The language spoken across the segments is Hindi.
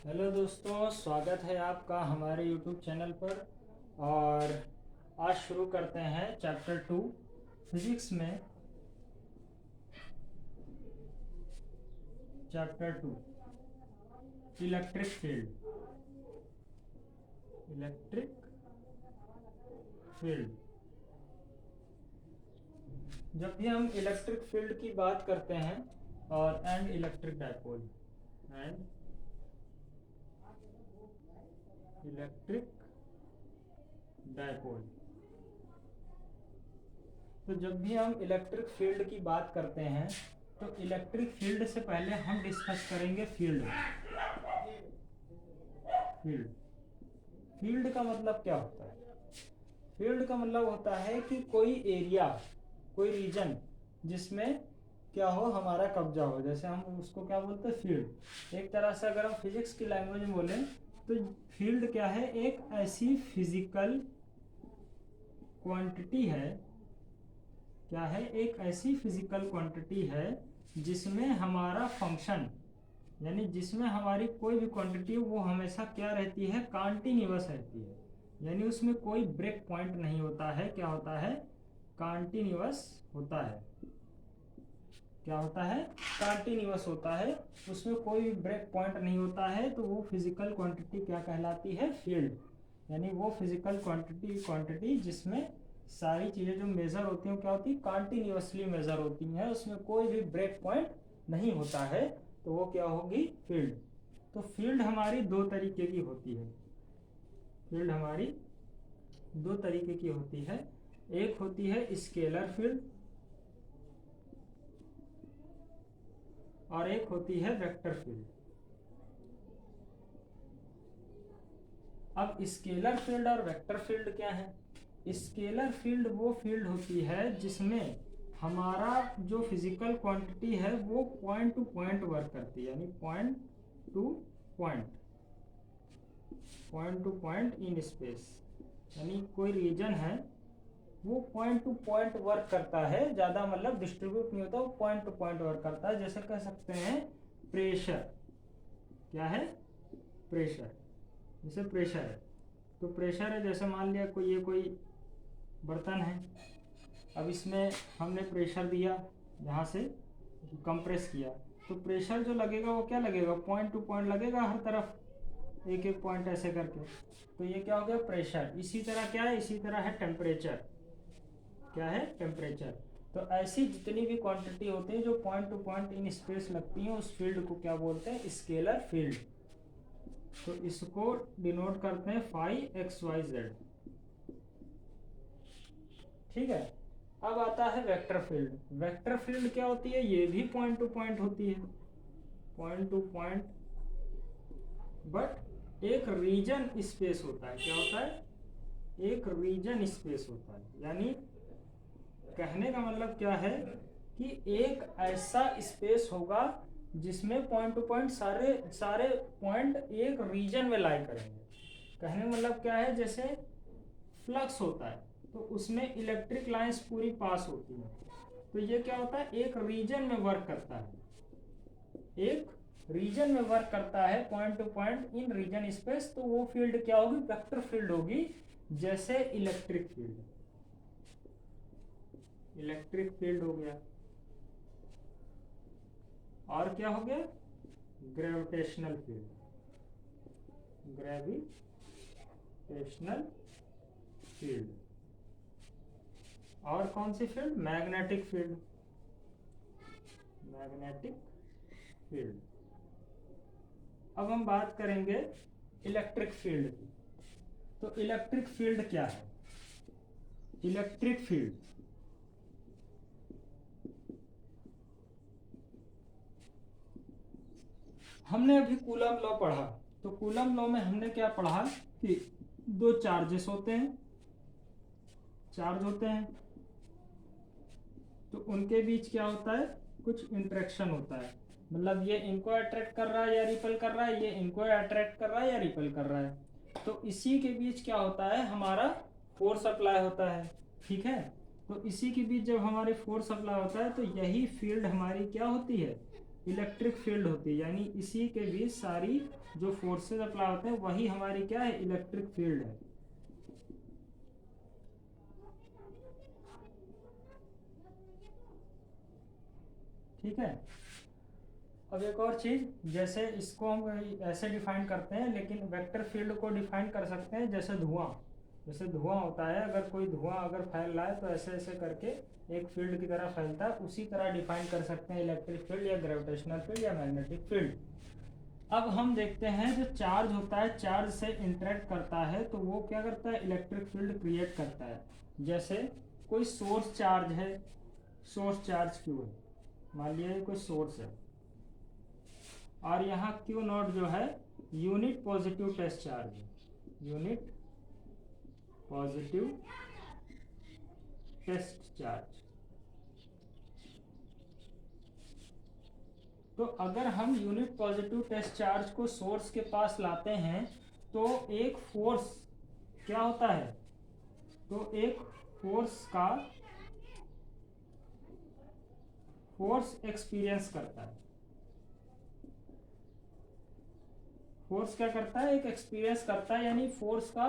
हेलो दोस्तों, स्वागत है आपका हमारे यूट्यूब चैनल पर। और आज शुरू करते हैं चैप्टर 2 फिजिक्स में। Chapter 2 electric field. Electric field. जब भी हम इलेक्ट्रिक फील्ड की बात करते हैं और and electric dipole and electric dipole, तो जब भी हम इलेक्ट्रिक फील्ड की बात करते हैं तो इलेक्ट्रिक फील्ड से पहले हम डिस्कस करेंगे फील्ड। फील्ड फील्ड का मतलब क्या होता है? फील्ड का मतलब होता है कि कोई एरिया, कोई रीजन जिसमें क्या हो, हमारा कब्जा हो, जैसे हम उसको क्या बोलते हैं, फील्ड। एक तरह से अगर हम फिजिक्स की लैंग्वेज में बोलें तो फील्ड क्या है? एक ऐसी फिजिकल क्वांटिटी है। क्या है? एक ऐसी फिजिकल क्वांटिटी है जिसमें हमारा फंक्शन, यानी जिसमें हमारी कोई भी क्वांटिटी वो हमेशा क्या रहती है? कॉन्टिन्यूअस रहती है, यानी उसमें कोई ब्रेक पॉइंट नहीं होता है। क्या होता है? कॉन्टिन्यूअस होता है। क्या होता है? कॉन्टिन्यूअस होता है, उसमें कोई भी ब्रेक पॉइंट नहीं होता है। तो वो फिजिकल क्वांटिटी क्या कहलाती है? फील्ड। यानी वो फिजिकल क्वांटिटी जिसमें सारी चीज़ें जो मेजर होती हैं क्या होती है? कॉन्टिन्यूअसली मेजर होती हैं, उसमें कोई भी ब्रेक पॉइंट नहीं होता है, तो वो क्या होगी? फील्ड। तो फील्ड हमारी दो तरीके की होती है। फील्ड हमारी दो तरीके की होती है। एक होती है स्केलर फील्ड और एक होती है वेक्टर फील्ड। अब स्केलर फील्ड और वेक्टर फील्ड क्या है? स्केलर फील्ड वो फील्ड होती है जिसमें हमारा जो फिजिकल क्वांटिटी है वो पॉइंट टू पॉइंट वर्क करती है, यानी point to point, point to point in space. यानी कोई रीजन है वो पॉइंट टू पॉइंट वर्क करता है, ज़्यादा मतलब डिस्ट्रीब्यूट नहीं होता, वो पॉइंट टू पॉइंट वर्क करता है। जैसे कह सकते हैं प्रेशर। क्या है? प्रेशर। जैसे प्रेशर है, तो प्रेशर है, जैसे मान लिया कोई बर्तन है, अब इसमें हमने प्रेशर दिया, यहाँ से कंप्रेस किया, तो प्रेशर जो लगेगा वो क्या लगेगा? पॉइंट टू पॉइंट लगेगा, हर तरफ एक एक पॉइंट ऐसे करके। तो ये क्या हो गया? प्रेशर। इसी तरह क्या है? इसी तरह है टेम्परेचर। क्या है? टेम्परेचर। तो ऐसी जितनी भी क्वांटिटी होती है जो point to point in space लगती है, उस फील्ड को क्या बोलते हैं? Scalar field. तो इसको डिनोट करते हैं फाई एक्स वाई जेड। ठीक है। अब आता है वेक्टर फील्ड। वेक्टर फील्ड क्या होती है? ये भी पॉइंट टू पॉइंट होती है, पॉइंट टू पॉइंट, बट एक रीजन स्पेस होता है। क्या होता है? एक रीजन स्पेस होता है। यानी कहने का मतलब क्या है कि एक ऐसा स्पेस होगा जिसमें पॉइंट टू पॉइंट सारे सारे पॉइंट एक रीजन में लाई करेंगे। कहने का मतलब क्या है? जैसे फ्लक्स होता है तो उसमें इलेक्ट्रिक लाइंस पूरी पास होती हैं, तो ये क्या होता है? एक रीजन में वर्क करता है, एक रीजन में वर्क करता है, point to point in region space. तो वो फील्ड क्या होगी? वेक्टर फील्ड होगी। जैसे इलेक्ट्रिक फील्ड, इलेक्ट्रिक फील्ड हो गया, और क्या हो गया? Gravitational field, gravitational field. और कौन सी field? Magnetic field, magnetic field. अब हम बात करेंगे इलेक्ट्रिक फील्ड की। तो इलेक्ट्रिक फील्ड क्या है? इलेक्ट्रिक फील्ड हमने अभी कूलम लॉ पढ़ा, तो कूलम लॉ में हमने क्या पढ़ा कि दो चार्जेस होते हैं, चार्ज होते हैं, तो उनके बीच क्या होता है? कुछ इंटरेक्शन होता है। मतलब ये इनको अट्रैक्ट कर रहा है या रिपल कर रहा है, ये इनको अट्रैक्ट कर रहा है या रिपल कर रहा है। तो इसी के बीच क्या होता है? हमारा फोर्स अप्लाई होता है। ठीक है। तो इसी के बीच जब हमारे फोर्स अप्लाई होता है तो यही फील्ड हमारी क्या होती है? इलेक्ट्रिक फील्ड होती है, यानी इसी के बीच सारी जो फोर्सेस अप्लाई होते हैं वही हमारी क्या है, इलेक्ट्रिक फील्ड है। ठीक है। अब एक और चीज, जैसे इसको हम ऐसे डिफाइन करते हैं, लेकिन वेक्टर फील्ड को डिफाइन कर सकते हैं जैसे धुआं, जैसे धुआं होता है, अगर कोई धुआं अगर फैल रहा है तो ऐसे ऐसे करके एक फील्ड की तरह फैलता है, उसी तरह डिफाइन कर सकते हैं इलेक्ट्रिक फील्ड या ग्रेविटेशनल फील्ड या मैग्नेटिक फील्ड। अब हम देखते हैं जो चार्ज होता है, चार्ज से इंटरेक्ट करता है तो वो क्या करता है, इलेक्ट्रिक फील्ड क्रिएट करता है। जैसे कोई सोर्स चार्ज है, सोर्स चार्ज क्यू है, मान लिया कोई सोर्स है, और यहाँ क्यू नॉट जो है यूनिट पॉजिटिव टेस्ट चार्ज है, यूनिट पॉजिटिव टेस्ट चार्ज। तो अगर हम यूनिट पॉजिटिव टेस्ट चार्ज को सोर्स के पास लाते हैं तो एक फोर्स क्या होता है, तो एक फोर्स का फोर्स एक्सपीरियंस करता है, फोर्स क्या करता है, एक एक्सपीरियंस करता है, यानी फोर्स का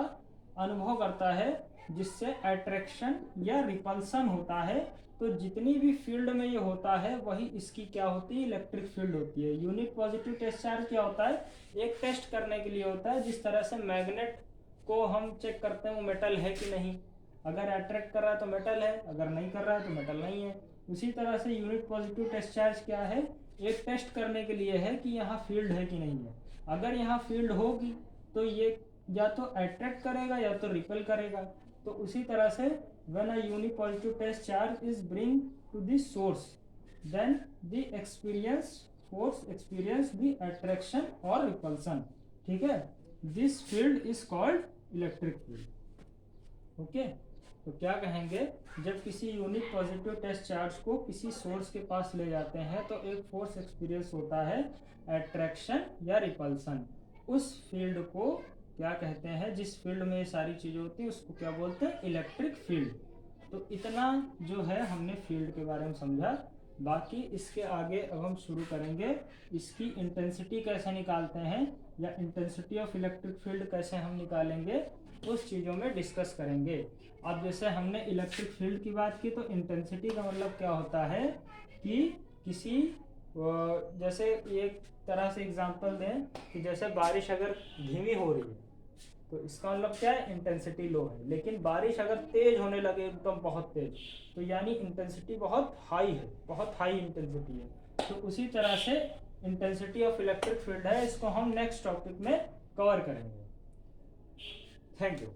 अनुभव करता है, जिससे अट्रैक्शन या रिपल्सन होता है। तो जितनी भी फील्ड में ये होता है वही इसकी क्या होती है, इलेक्ट्रिक फील्ड होती है। यूनिट पॉजिटिव टेस्ट चार्ज क्या होता है, एक टेस्ट करने के लिए होता है, जिस तरह से मैग्नेट को हम चेक करते हैं वो मेटल है कि नहीं, अगर अट्रैक्ट कर रहा है तो मेटल है, अगर नहीं कर रहा है तो मेटल नहीं है। उसी तरह से यूनिट पॉजिटिव टेस्ट चार्ज क्या है, एक टेस्ट करने के लिए है कि यहाँ फील्ड है कि नहीं है। अगर यहाँ फील्ड होगी तो ये या तो अट्रैक्ट करेगा या तो रिपेल करेगा। तो उसी तरह से when a unipositive test charge is bring to the source, then the force experience the attraction or repulsion। ठीक है, this field is called electric field। Okay, तो क्या कहेंगे, जब किसी यूनिट पॉजिटिव टेस्ट चार्ज को किसी सोर्स के पास ले जाते हैं तो एक फोर्स एक्सपीरियंस होता है, अट्रैक्शन या रिपल्सन। उस फील्ड को क्या कहते हैं, जिस फील्ड में ये सारी चीजें होती है उसको क्या बोलते हैं, इलेक्ट्रिक फील्ड। तो इतना जो है हमने फील्ड के बारे में समझा। बाकी इसके आगे अब हम शुरू करेंगे इसकी इंटेंसिटी कैसे निकालते हैं, या इंटेंसिटी ऑफ इलेक्ट्रिक फील्ड कैसे हम निकालेंगे, उस चीज़ों में डिस्कस करेंगे। अब जैसे हमने इलेक्ट्रिक फील्ड की बात की, तो इंटेंसिटी का मतलब क्या होता है कि किसी जैसे एक तरह से एग्जांपल दें कि जैसे बारिश अगर धीमी हो रही है तो इसका मतलब क्या है, इंटेंसिटी लो है। लेकिन बारिश अगर तेज होने लगे एकदम बहुत तेज, तो यानी इंटेंसिटी बहुत हाई है, बहुत हाई इंटेंसिटी है। तो उसी तरह से इंटेंसिटी ऑफ इलेक्ट्रिक फील्ड है, इसको हम नेक्स्ट टॉपिक में कवर करेंगे। Thank you.